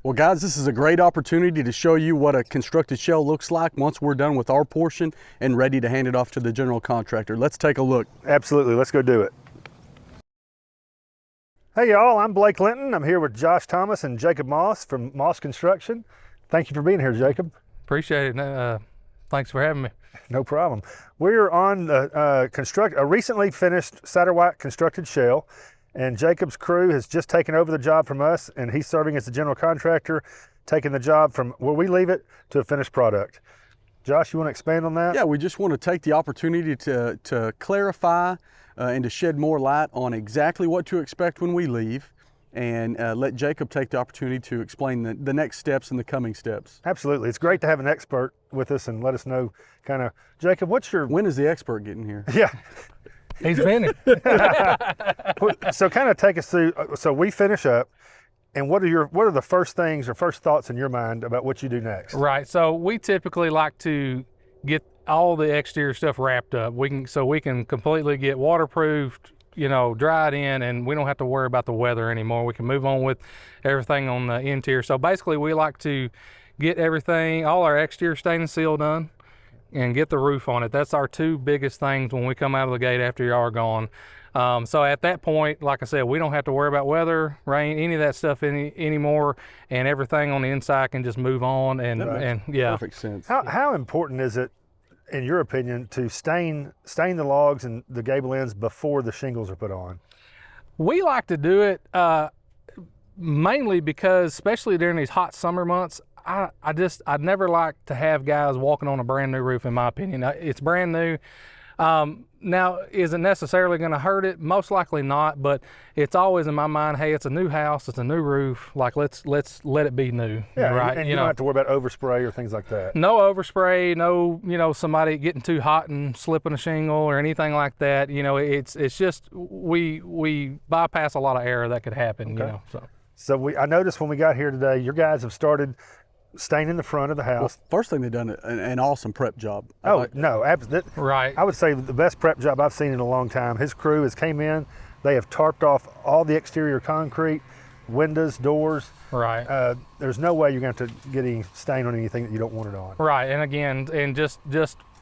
Well guys, this is a great opportunity to show you what a constructed shell looks like once we're done with our portion and ready to hand it off to the general contractor. Let's take a look. Absolutely, let's go do it. Hey y'all, I'm Blake Linton. I'm here with Josh Thomas and Jacob Moss from Moss Construction. Thank you for being here, Jacob. Appreciate it. Thanks for having me. No problem. We're on a recently finished Satterwhite constructed shell, and Jacob's crew has just taken over the job from us, and he's serving as the general contractor, taking the job from where we leave it to a finished product. Josh, you want to expand on that? Yeah, we just want to take the opportunity to clarify and to shed more light on exactly what to expect when we leave, and let Jacob take the opportunity to explain the next steps and the coming steps. Absolutely. It's great to have an expert with us and let us know kind of, Jacob, when is the expert getting here? Yeah. He's been here. So kind of take us through, so we finish up, and what are the first things or first thoughts in your mind about what you do next? Right, so we typically like to get all the exterior stuff wrapped up. So we can completely get waterproofed, dried in, and we don't have to worry about the weather anymore. We can move on with everything on the interior. So basically we like to get everything, all our exterior stain and seal done, and get the roof on it. That's our two biggest things when we come out of the gate after you are gone. So at that point, like I said, we don't have to worry about weather, rain, any of that stuff anymore, and everything on the inside can just move on. And yeah. Perfect sense. How important is it, in your opinion, to stain the logs and the gable ends before the shingles are put on? We like to do it mainly because, especially during these hot summer months, I'd never like to have guys walking on a brand new roof, in my opinion. It's brand new. Now, is it necessarily going to hurt it? Most likely not, but it's always in my mind, hey, it's a new house, it's a new roof, like let's let it be new. Yeah, right? And you don't have to worry about overspray or things like that. No overspray, no, somebody getting too hot and slipping a shingle or anything like that. It's just we bypass a lot of error that could happen. Okay. So I noticed when we got here today, your guys have started staining the front of the house. Well, first thing they've done an awesome prep job. No, absolutely. Right. I would say the best prep job I've seen in a long time. His crew has came in, they have tarped off all the exterior concrete, windows, doors. Right. There's no way you're going to get any stain on anything that you don't want it on. Right, and again, just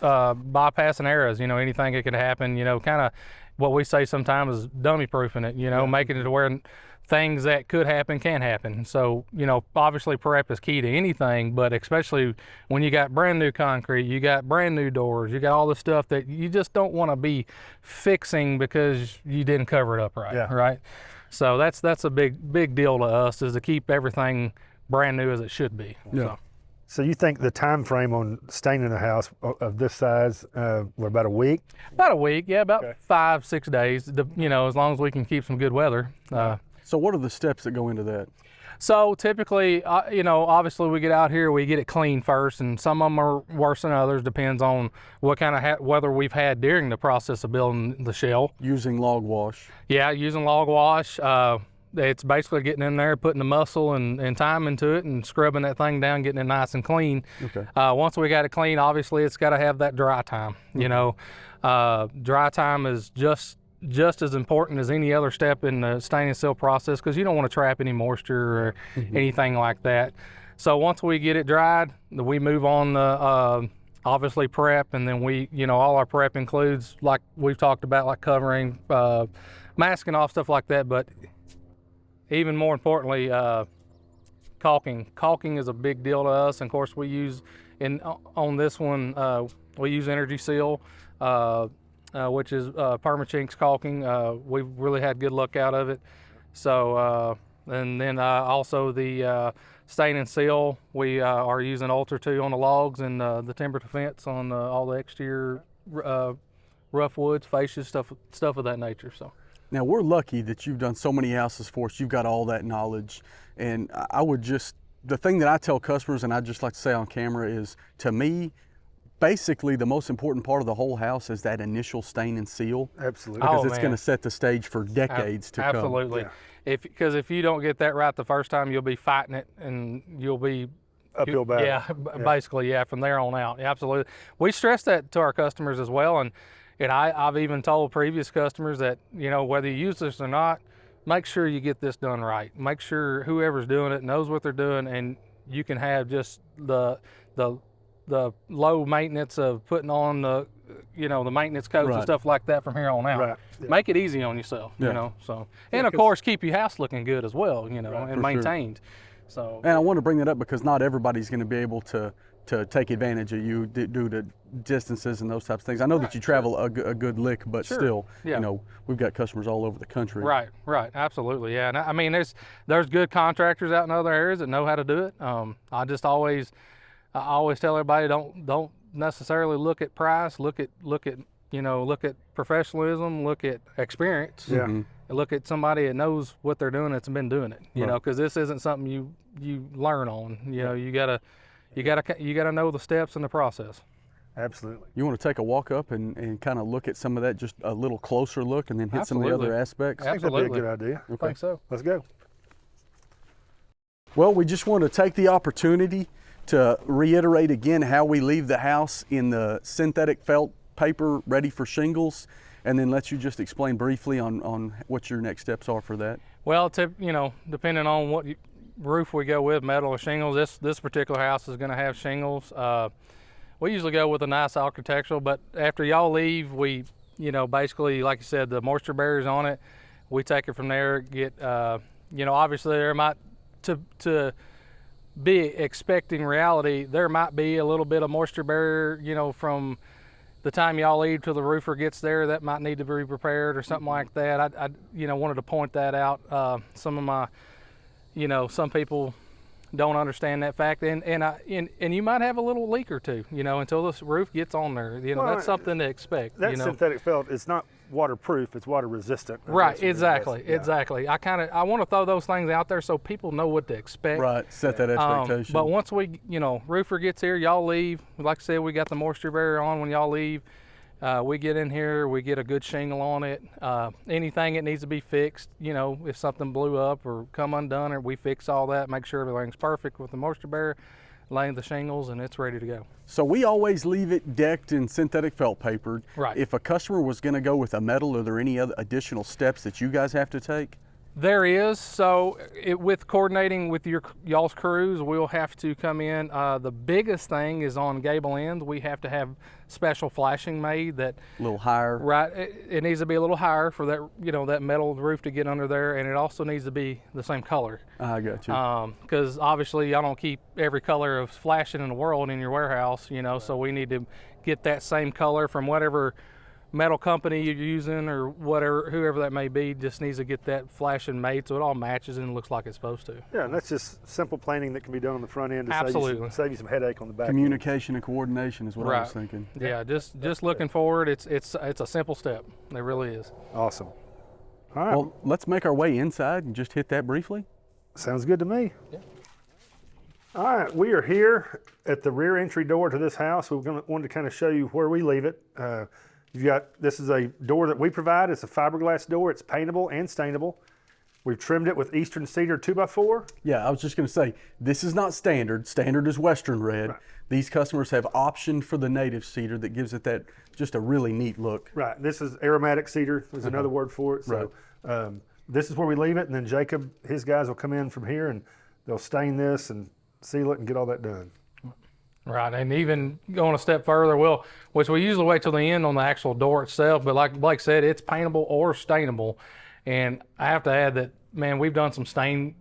bypassing errors. Anything that could happen. Kind of what we say sometimes is dummy proofing it. Making it to where things that could happen can happen. So, obviously prep is key to anything, but especially when you got brand new concrete, you got brand new doors, you got all the stuff that you just don't want to be fixing because you didn't cover it up right. Yeah. Right. So that's a big deal to us, is to keep everything brand new as it should be. Yeah. So you think the time frame on staining a house of this size, about a week? About a week, yeah, about 5-6 days, as long as we can keep some good weather. So what are the steps that go into that? So typically, obviously we get out here, we get it clean first, and some of them are worse than others, depends on what kind of weather we've had during the process of building the shell. Using log wash. Yeah, using log wash. It's basically getting in there, putting the muscle and time into it, and scrubbing that thing down, getting it nice and clean. Okay. Once we got it clean, obviously it's got to have that dry time. Dry time is just as important as any other step in the stain and seal process, because you don't want to trap any moisture or anything like that. So once we get it dried, we move on the obviously prep, and then all our prep includes, like we've talked about, like covering, masking off, stuff like that, but even more importantly, caulking. Caulking is a big deal to us, and of course we use, on this one, we use Energy Seal, which is Permachink's caulking. We've really had good luck out of it. So, and then also the stain and seal, we are using Ultra 2 on the logs, and the timber defense on all the exterior rough woods, fascias, stuff of that nature. So. Now we're lucky that you've done so many houses for us. You've got all that knowledge, and the thing that I tell customers, and I just like to say on camera, is, to me, basically the most important part of the whole house is that initial stain and seal. Absolutely. Because it's going to set the stage for decades to come. Absolutely. Yeah. Because if you don't get that right the first time, you'll be fighting it, and you'll be uphill battle. Yeah, basically, from there on out. Absolutely. We stress that to our customers as well, and I've even told previous customers that, whether you use this or not, make sure you get this done right. Make sure whoever's doing it knows what they're doing, and you can have just the low maintenance of putting on the the maintenance coats and stuff like that from here on out. Right. Yeah. Make it easy on yourself, So, and of course keep your house looking good as well, and maintained. So. And I want to bring that up because not everybody's going to be able to take advantage of you due to distances and those types of things. I know that you travel a good lick, but still, we've got customers all over the country. Right, absolutely, yeah. And I mean, there's good contractors out in other areas that know how to do it. I always tell everybody, don't necessarily look at price. Look at professionalism. Look at experience. Yeah. Mm-hmm. Look at somebody that knows what they're doing, that's been doing it. You know, because this isn't something you learn on. You gotta know the steps in the process. Absolutely. You want to take a walk up and kind of look at some of that, just a little closer look, and then hit some of the other aspects? I think that'd be a good idea. I think so. Let's go. Well, we just want to take the opportunity to reiterate again how we leave the house in the synthetic felt paper ready for shingles, and then let you just explain briefly on what your next steps are for that. Well, depending on what roof we go with, metal or shingles, this particular house is going to have shingles. We usually go with a nice architectural, but after y'all leave, we, basically, like you said, the moisture barriers on it, we take it from there, get, obviously there might, to be expecting reality, there might be a little bit of moisture barrier, from the time y'all leave till the roofer gets there, that might need to be repaired or something like that. I wanted to point that out. Some of my, some people don't understand that fact, and you might have a little leak or two, until this roof gets on there. That's something to expect. That synthetic felt, it's not waterproof, it's water resistant. Right, exactly. I want to throw those things out there so people know what to expect. Right, set that expectation. But once we, roofer gets here, y'all leave. Like I said, we got the moisture barrier on when y'all leave. We get in here, we get a good shingle on it. Anything that needs to be fixed, if something blew up or come undone, or we fix all that, make sure everything's perfect with the moisture barrier, laying the shingles, and it's ready to go. So we always leave it decked in synthetic felt paper. Right. If a customer was going to go with a metal, are there any other additional steps that you guys have to take? There is. So with coordinating with y'all's crews, we'll have to come in. The biggest thing is on gable ends. We have to have special flashing made that A little higher. Right. It needs to be a little higher for that that metal roof to get under there, and it also needs to be the same color. I got you. Because obviously y'all don't keep every color of flashing in the world in your warehouse. So we need to get that same color from whatever metal company you're using, or whatever, whoever that may be, just needs to get that flashing made so it all matches and looks like it's supposed to. Yeah, and that's just simple planning that can be done on the front end to Absolutely. save you some headache on the back Communication and coordination is what I was Right. thinking. Yeah, just looking forward. It's a simple step. It really is. end. Awesome. All right. Well, let's make our way inside and just hit that briefly. Sounds good to me. Yeah. All right, we are here at the rear entry door to this house. Wanted to kind of show you where we leave it. This is a door that we provide. It's a fiberglass door. It's paintable and stainable. We've trimmed it with Eastern Cedar 2x4. Yeah, I was just going to say, this is not standard. Standard is Western red. Right. These customers have optioned for the native cedar that gives it that just a really neat look. Right, this is aromatic cedar. There's another word for it. So this is where we leave it, and then Jacob, his guys will come in from here and they'll stain this and seal it and get all that done. Right, and even going a step further, which we usually wait till the end on the actual door itself, but like Blake said, it's paintable or stainable. And I have to add that, man, we've stained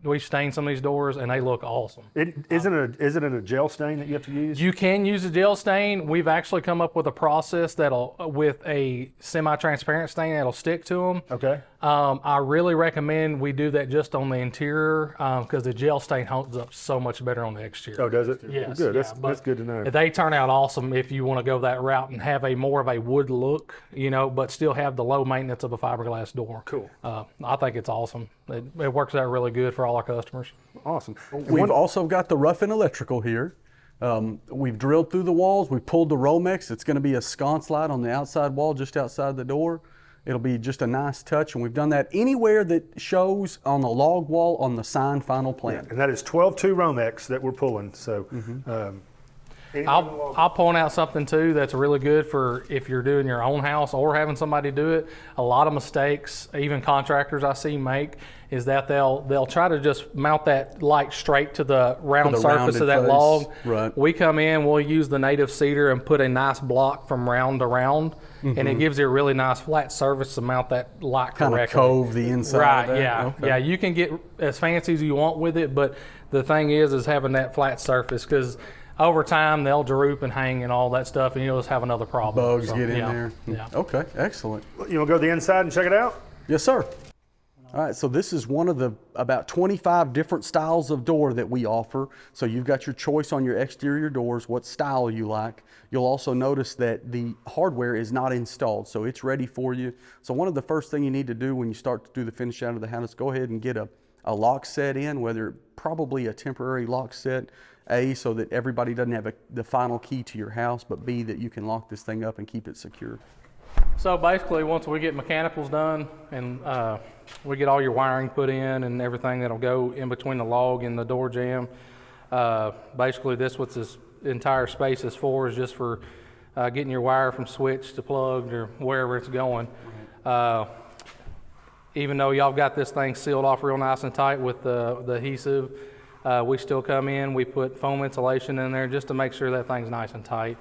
some of these doors and they look awesome. Is it a gel stain that you have to use? You can use a gel stain. We've actually come up with a process with a semi-transparent stain that'll stick to them. Okay. I really recommend we do that just on the interior because the gel stain holds up so much better on the exterior. Oh, does it? Yes. Good. Yeah, That's good to know. They turn out awesome if you want to go that route and have more of a wood look, but still have the low maintenance of a fiberglass door. Cool. I think it's awesome. It works out really good for all our customers. Awesome. We've also got the rough-in electrical here. We've drilled through the walls. We pulled the Romex. It's going to be a sconce light on the outside wall just outside the door. It'll be just a nice touch, and we've done that anywhere that shows on the log wall on the signed final plan. And that is 12-2 Romex that we're pulling. So I'll point out something too that's really good for if you're doing your own house or having somebody do it. A lot of mistakes, even contractors I see make, is that they'll try to just mount that light straight to the round surface of that log. Right. We come in, we'll use the native cedar and put a nice block from round to round, and it gives you a really nice flat surface to mount that light correctly. Kind of cove the inside. Right. of that. Yeah. Okay. Yeah. You can get as fancy as you want with it, but the thing is having that flat surface, because over time they'll droop and hang and all that stuff, and you'll just have another problem. Bugs get in there. Yeah. Okay, excellent. You want to go to the inside and check it out? Yes, sir. All right, so this is one of the about 25 different styles of door that we offer. So you've got your choice on your exterior doors, what style you like. You'll also notice that the hardware is not installed, so it's ready for you. So one of the first thing you need to do when you start to do the finish out of the house is go ahead and get a lock set in, whether probably a temporary lock set, A, so that everybody doesn't have the final key to your house, but B, that you can lock this thing up and keep it secure. So basically, once we get mechanicals done and we get all your wiring put in and everything that'll go in between the log and the door jamb, basically what this entire space is for is just for getting your wire from switch to plugged or wherever it's going. Even though y'all got this thing sealed off real nice and tight with the adhesive, we still come in, we put foam insulation in there just to make sure that thing's nice and tight.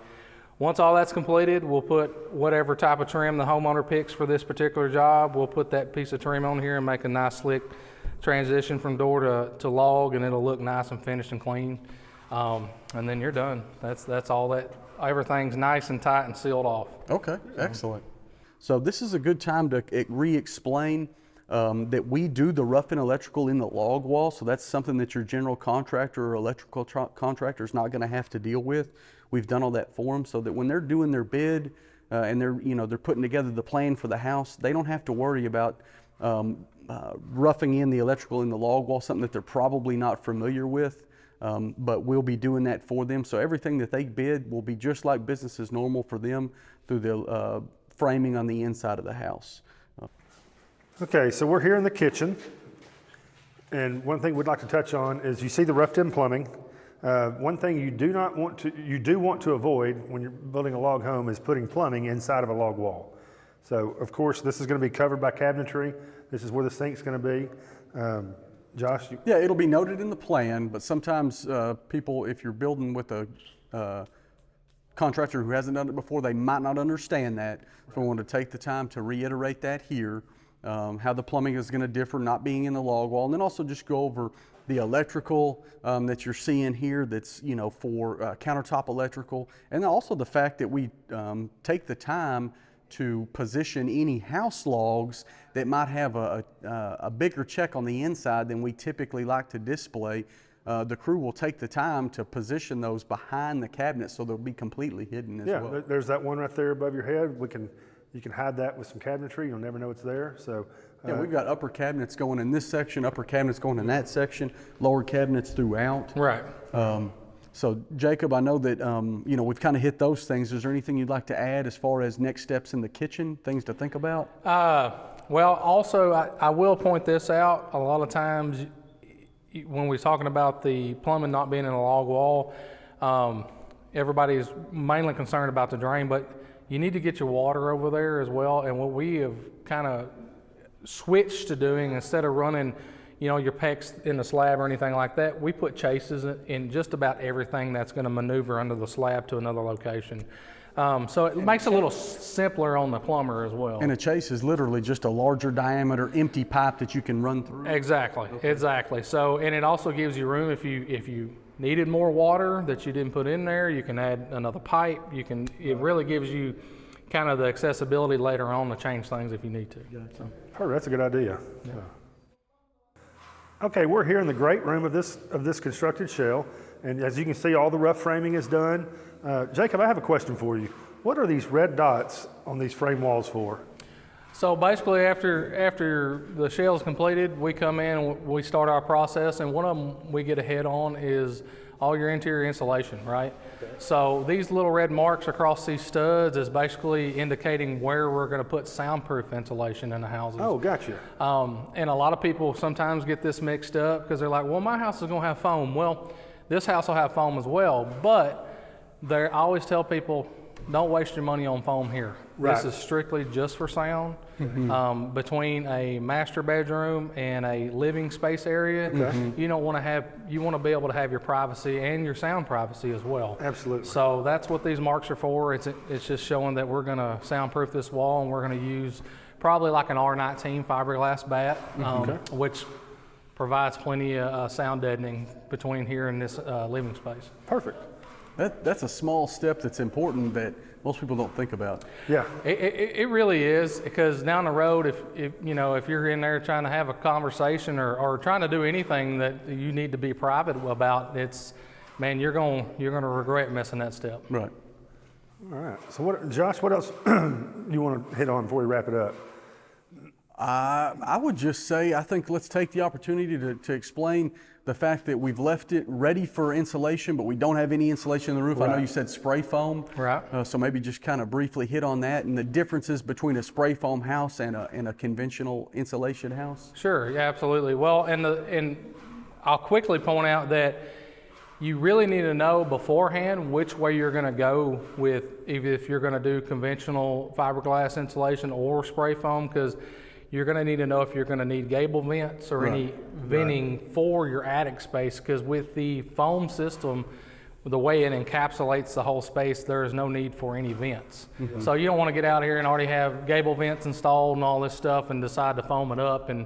Once all that's completed, we'll put whatever type of trim the homeowner picks for this particular job. We'll put that piece of trim on here and make a nice slick transition from door to log, and it'll look nice and finished and clean. And then you're done. That's all that. Everything's nice and tight and sealed off. Okay, excellent. So this is a good time to re-explain that we do the rough-in electrical in the log wall. So that's something that your general contractor or electrical contractor is not going to have to deal with. We've done all that for them so that when they're doing their bid and they're putting together the plan for the house, they don't have to worry about roughing in the electrical in the log wall, something that they're probably not familiar with. But we'll be doing that for them. So everything that they bid will be just like business as normal for them through the framing on the inside of the house. Okay, so we're here in the kitchen, and one thing we'd like to touch on is you see the roughed-in plumbing. One thing you do want to avoid when you're building a log home is putting plumbing inside of a log wall. So, of course, this is going to be covered by cabinetry. This is where the sink's going to be. Josh? Yeah, it'll be noted in the plan, but sometimes people, if you're building with a contractor who hasn't done it before, they might not understand that. So we want to take the time to reiterate that here, how the plumbing is going to differ not being in the log wall, and then also just go over the electrical that you're seeing here that's for countertop electrical, and also the fact that we take the time to position any house logs that might have a bigger check on the inside than we typically like to display. The crew will take the time to position those behind the cabinet so they'll be completely hidden as well. Yeah, there's that one right there above your head. You can hide that with some cabinetry. You'll never know it's there. So yeah, we've got upper cabinets going in this section, upper cabinets going in that section, lower cabinets throughout. Right. So Jacob, I know that we've kind of hit those things. Is there anything you'd like to add as far as next steps in the kitchen, things to think about? Well, also I will point this out. A lot of times when we're talking about the plumbing not being in a log wall, everybody's mainly concerned about the drain, but you need to get your water over there as well. And what we have kind of switched to doing, instead of running your PEX in the slab or anything like that, we put chases in just about everything that's going to maneuver under the slab to another location. So it makes it a little simpler on the plumber as well. And a chase is literally just a larger diameter empty pipe that you can run through. Exactly, okay. Exactly. So, and it also gives you room if you needed more water that you didn't put in there, you can add another pipe. It really gives you kind of the accessibility later on to change things if you need to. So. Oh, that's a good idea. Yeah. Okay, we're here in the great room of this constructed shell, and as you can see, all the rough framing is done. Jacob, I have a question for you. What are these red dots on these frame walls for? So basically, after the shell is completed, we come in and we start our process, and one of them we get ahead on is all your interior insulation, right? Okay. So these little red marks across these studs is basically indicating where we're going to put soundproof insulation in the houses. Oh, gotcha. And a lot of people sometimes get this mixed up because they're like, well, my house is going to have foam. Well, this house will have foam as well, but I always tell people, don't waste your money on foam here. Right. This is strictly just for sound. Between a master bedroom and a living space area, you don't want to have, you want to be able to have your privacy and your sound privacy as well. Absolutely. So that's what these marks are for. It's just showing that we're going to soundproof this wall, and we're going to use probably like an R19 fiberglass bat, which provides plenty of sound deadening between here and this living space. Perfect. That's a small step that's important that most people don't think about. Yeah. It really is, because down the road, if you know, if you're in there trying to have a conversation or trying to do anything that you need to be private about, it's, man, you're going to regret missing that step. Right. All right. So Josh, what else you want to hit on before we wrap it up? I would just say, I think let's take the opportunity to explain the fact that we've left it ready for insulation, but we don't have any insulation in the roof. Right. I know you said spray foam. Right. So maybe just kind of briefly hit on that and the differences between a spray foam house and a conventional insulation house. Sure, yeah, absolutely. Well, and I'll quickly point out that you really need to know beforehand which way you're going to go with, if you're going to do conventional fiberglass insulation or spray foam, because you're going to need to know if you're going to need gable vents or any venting for your attic space, because with the foam system, the way it encapsulates the whole space, there is no need for any vents. So you don't want to get out here and already have gable vents installed and all this stuff and decide to foam it up and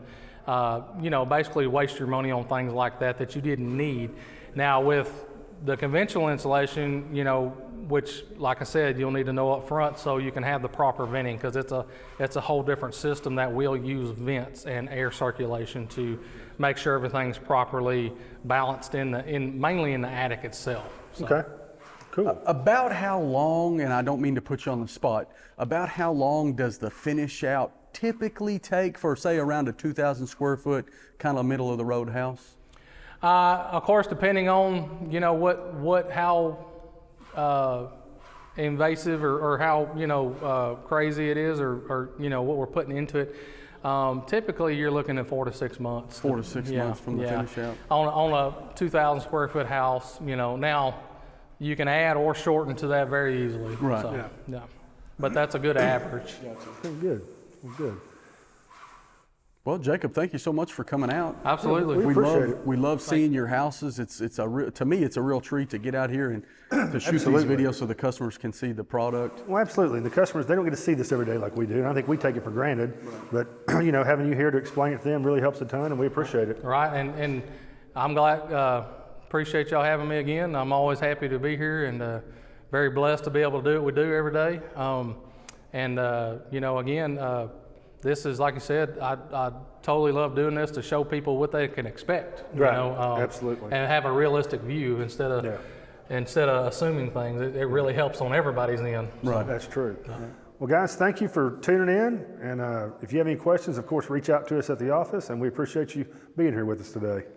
you know, basically waste your money on things like that you didn't need. Now with the conventional insulation, you know, which, like I said, you'll need to know up front so you can have the proper venting, because it's a whole different system that will use vents and air circulation to make sure everything's properly balanced mainly in the attic itself. So. Okay, cool. About how long, and I don't mean to put you on the spot, about how long does the finish out typically take for, say, around a 2,000 square foot kind of middle of the road house? Of course, depending on, you know, how invasive or how, you know, crazy it is, or you know, what we're putting into it. Typically, you're looking at 4 to 6 months. 4 to 6 months from the finish out. On a 2,000 square foot house, you know, now you can add or shorten to that very easily. Right. So, yeah. But that's a good average. Good. Good. Well, Jacob, thank you so much for coming out. Absolutely. We appreciate it. We love seeing your houses. To me, it's a real treat to get out here and to shoot these videos so the customers can see the product. Well, absolutely. The customers, they don't get to see this every day like we do, and I think we take it for granted. But you know, having you here to explain it to them really helps a ton, and we appreciate it. Right, and I'm glad, appreciate y'all having me again. I'm always happy to be here, and very blessed to be able to do what we do every day. You know, again, this is, like you said, I totally love doing this to show people what they can expect. Right. You know, Absolutely. And have a realistic view instead of assuming things. It really helps on everybody's end. Right. That's true. Well, guys, thank you for tuning in. And if you have any questions, of course, reach out to us at the office, and we appreciate you being here with us today.